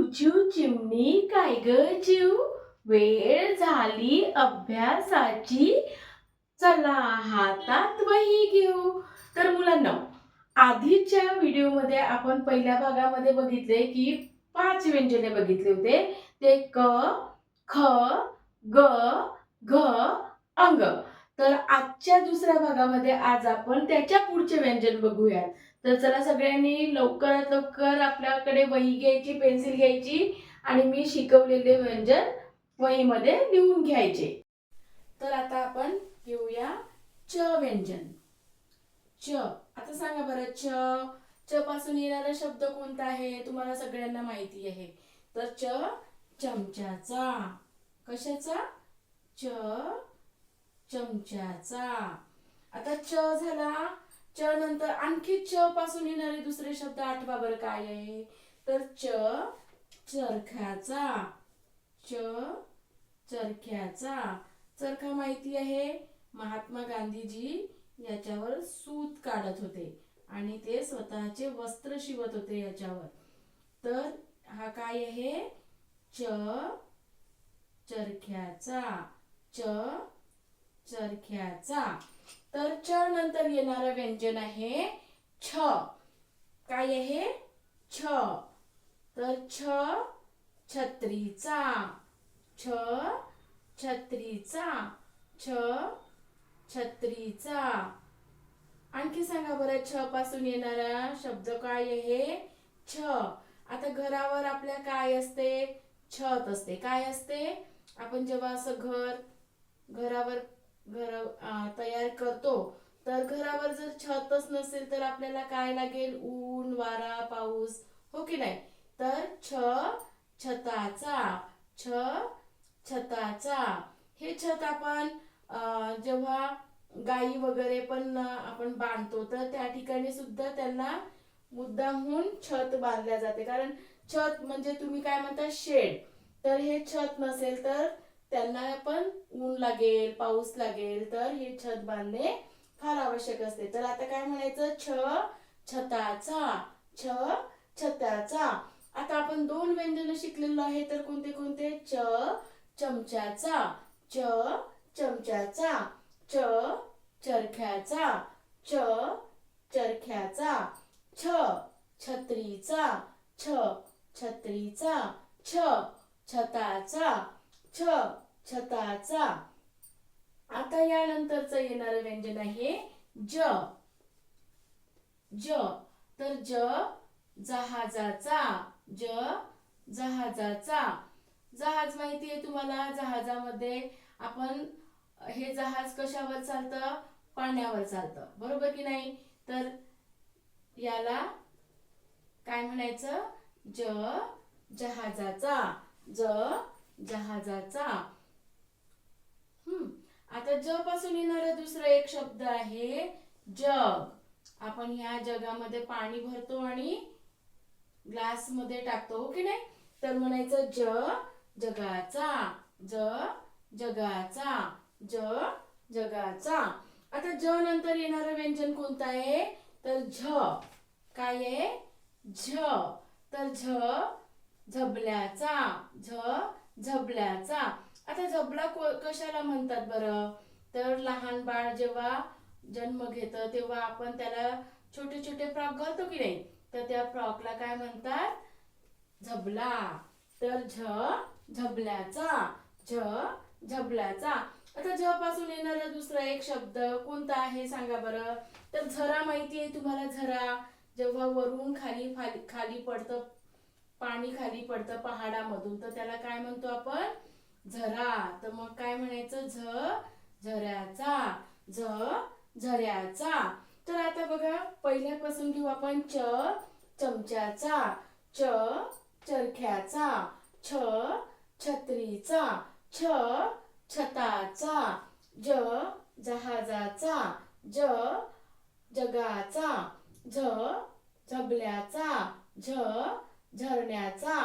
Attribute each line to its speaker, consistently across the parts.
Speaker 1: चिव चिमणी काय ग चिव, वेळ झाली अभ्यासाची, चला हातात वही घेऊ. तर मुलांना, आधीच्या व्हिडिओमध्ये आपण पहिल्या भागामध्ये बघितले की 5 व्यंजने बघितले होते. ते क, ख, ग, घ, अंग. तर आजच्या दुसऱ्या भागामध्ये आज आपण त्याच्या पुढचे व्यंजन बघूयात. तर चला सगळ्यांनी लवकरात लवकर आपल्याकडे वही घ्यायची, पेन्सिल घ्यायची आणि मी शिकवलेले व्यंजन वहीमध्ये लिहून घ्यायचे. तर आता आपण घेऊया च व्यंजन. च. आता सांगा बरं, च पासून येणारा शब्द कोणता आहे? तुम्हाला सगळ्यांना माहिती आहे. तर चमच्याचा. कशाचा? चमच्याचा. आता झाला. नंतर आणखी पासून येणारे दुसरे शब्द आठवा बरं काय आहे? तर चरख्याचा. चरख्याचा. चरखा माहिती आहे, महात्मा गांधीजी याच्यावर सूत काढत होते आणि ते स्वतःचे वस्त्र शिवत होते याच्यावर. तर हा काय आहे? चरख्याचा. चरख्याचा. तर नंतर येणारं व्यंजन आहे छ. काय आहे? छ. तर छत्रीचा. छत्रीचा. छत्रीचा. आणखी सांगा बरं, पासून येणारा शब्द काय आहे? छ. आता घरावर आपल्या काय असते? छत असते. काय असते? आपण जेव्हा असं घरावर तयार करतो, तर घरावर जर छतच नसेल तर आपल्याला काय लागेल? ऊन, वारा, पाऊस, हो की नाही? तर छताचा. छताचा. हे छत आपण जेव्हा गाई वगैरे पण आपण बांधतो, तर त्या ठिकाणी सुद्धा त्यांना मुद्दामहून छत बांधल्या जाते. कारण छत म्हणजे तुम्ही काय म्हणता? शेड. तर हे छत नसेल तर त्यांना पण ऊन लागेल, पाऊस लागेल, तर हे छत बांधणे फार आवश्यक असते. तर आता काय म्हणायचं? छताचा. छताचा. आता आपण 2 व्यंजन शिकलेलो आहे. तर कोणते कोणते? चमच्याचा. चमच्याचा. चरख्याचा. चरख्याचा. छत्रीचा. छत्रीचा. छताचा. छताचा. आता यानंतरचं येणारं व्यंजन आहे तर जहाजाचा. जहाजाचा. जहाज माहिती आहे तुम्हाला? जहाजामध्ये आपण हे जहाज कशावर चालतं? पाण्यावर चालतं, बरोबर की नाही? तर याला काय म्हणायचं? जहाजाचा. जहाजाचा. आता पासून येणारा दुसरा एक शब्द आहे जग. आपण ह्या जगामध्ये पाणी भरतो आणि ग्लास मध्ये टाकतो, हो की नाही? तर म्हणायचं जगाचा. जगाचा. जगाचा. आता नंतर येणारं व्यंजन कोणतं आहे? तर काय आहे? तर झबल्याचा. झबल्याचा. आता झबला कशाला म्हणतात बरं? तर लहान बाळ जेव्हा जन्म घेतं तेव्हा आपण त्याला छोटे छोटे फ्रॉक घालतो की नाही? तर त्या फ्रॉकला काय म्हणतात? झबला. तर झबल्याचा. झबल्याचा. आता पासून येणारा दुसरा एक शब्द कोणता आहे सांगा बरं? तर झरा माहिती आहे तुम्हाला? झरा. जेव्हा वरून खाली पडतं, पाणी खाली पडतं पहाडामधून, तर त्याला काय म्हणतो आपण? झरा. तर मग काय म्हणायचं? झऱ्याचा. झऱ्याचा. तर आता बघा, पहिल्यापासून घेऊ आपण. चमच्याचा. चरख्याचा. छत्रीचा. छताचा. जहाजाचा. जगाचा. झबल्याचा. झरण्याचा.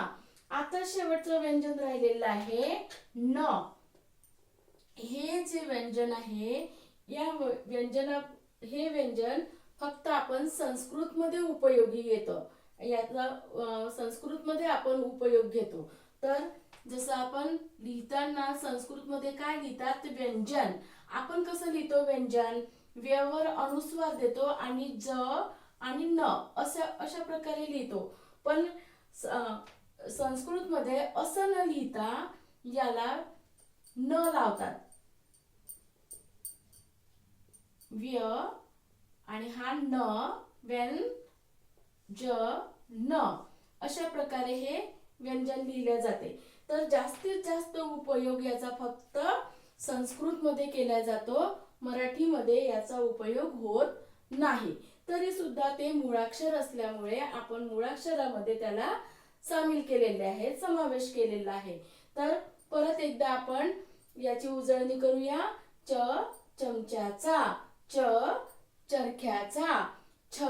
Speaker 1: आता शेवटचं व्यंजन राहिलेलं आहे न. हे जे व्यंजन आहे, हे व्यंजन फक्त आपण संस्कृत मध्ये उपयोगी येतं. याचा संस्कृतमध्ये आपण उपयोग घेतो. तर जसं आपण लिहिताना संस्कृतमध्ये काय लिहितात, व्यंजन. आपण कसं लिहितो व्यंजन, व्यवर अनुस्वार देतो आणि ज आणि न अशा प्रकारे लिहितो. पण संस्कृतमध्ये असं न लिहिता याला न लावतात. व्य आणि हा न, वेन ज न, अशा प्रकारे हे व्यंजन लिहिले जाते. तर जास्तीत जास्त उपयोग याचा फक्त संस्कृतमध्ये केला जातो, मराठीमध्ये याचा उपयोग होत नाही. तरी सुद्धा ते मूळाक्षर असल्यामुळे आपण मूळाक्षरामध्ये त्याला सामील केलेले आहे, समावेश केलेला आहे. तर परत एकदा आपण याची उजळणी करूया. च चमच्याचा, च चरख्याचा, छ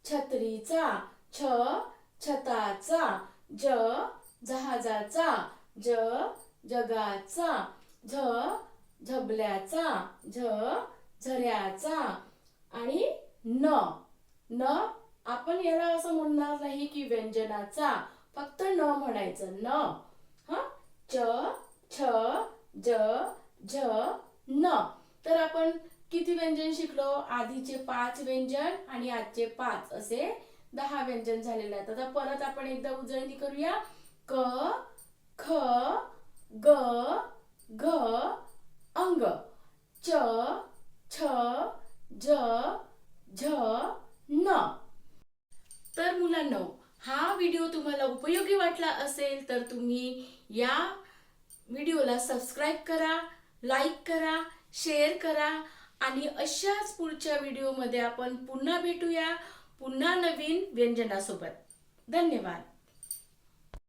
Speaker 1: छत्रीचा, छ छताचा, ज जहाजाचा, ज जगाचा, झ झबल्याचा, झ झऱ्याचा आणि न न आपण याला असं म्हणणार नाही की व्यंजनाचा, फक्त न म्हणायचं. न हा, च छ ज झ न. तर आपण किती व्यंजन शिकलो? आधीचे 5 व्यंजन आणि आजचे 5 असे 10 व्यंजन झालेले आहेत. आता परत आपण एकदा उजळणी करूया. क ख ग घ अंग, च छ ज झ न. तर मुलांनो, हा व्हिडिओ तुम्हाला उपयोगी वाटला असेल तर तुम्ही या व्हिडिओला सबस्क्राईब करा, लाईक करा, शेअर करा आणि अशाच पुढच्या व्हिडिओमध्ये आपण पुन्हा भेटूया, पुन्हा नवीन व्यंजनासोबत. धन्यवाद.